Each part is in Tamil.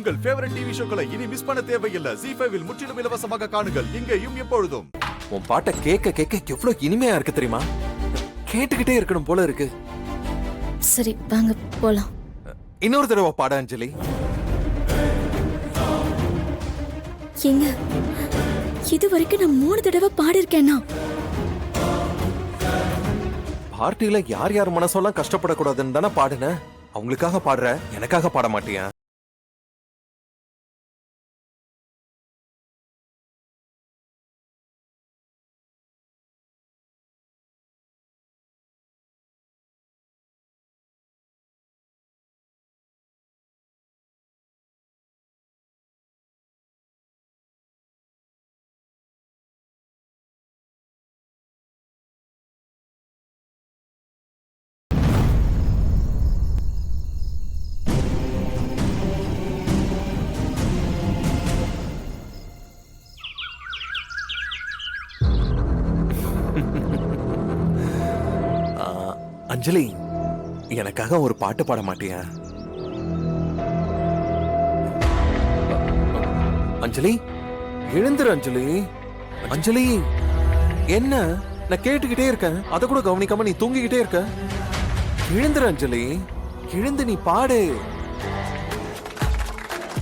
உங்கள் ஃபேவரட் டிவி ஷோக்களை இனி மிஸ் பண்ண தேவையில்லை. ZEE5 இல் முற்றிலும் இலவசமாக காணுங்கள், இங்கேயும் எப்பொழுதும். உன் பாட்டை கேட்க கேட்க எவ்வளவு இனிமையா இருக்கு தெரியுமா? கேட்டுக்கிட்டே இருக்கணும் போல இருக்கு. சரி வாங்க போலாம். இன்னொரு தடவை பாட அஞ்சலி. ஏங்க இது வரைக்கும் நான் 3 தடவை பாடிருக்கேன்னா? பார்ட்டியில யார் யார் மனசெல்லாம் கஷ்டப்படக்கூடாதுன்னு தானே பாடுன. அவங்களுக்காக பாடுற, எனக்காக பாட மாட்டியா? அஞ்சலி, எனக்காக ஒரு பாட்டு பாட மாட்டியா? அஞ்சலி, எழுந்துரு அஞ்சலி. அஞ்சலி, என்ன? நான் கேட்டுக்கிட்டே இருக்கேன், அத கூட கவனிக்காம நீ தூங்கிக்கிட்டே இருக்க. எழுந்துரு அஞ்சலி, எழுந்து நீ பாடு.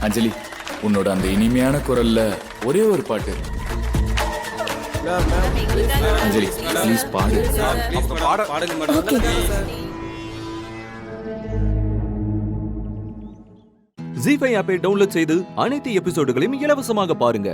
அஞ்சலி, உன்னோட அந்த இனிமையான குரல்ல ஒரே ஒரு பாட்டு. அஞ்சலி ப்ளீஸ் பாடு. ZEE5 ஆப்பை டவுன்லோட் செய்து அனைத்து எபிசோடுகளையும் இலவசமாக பாருங்க.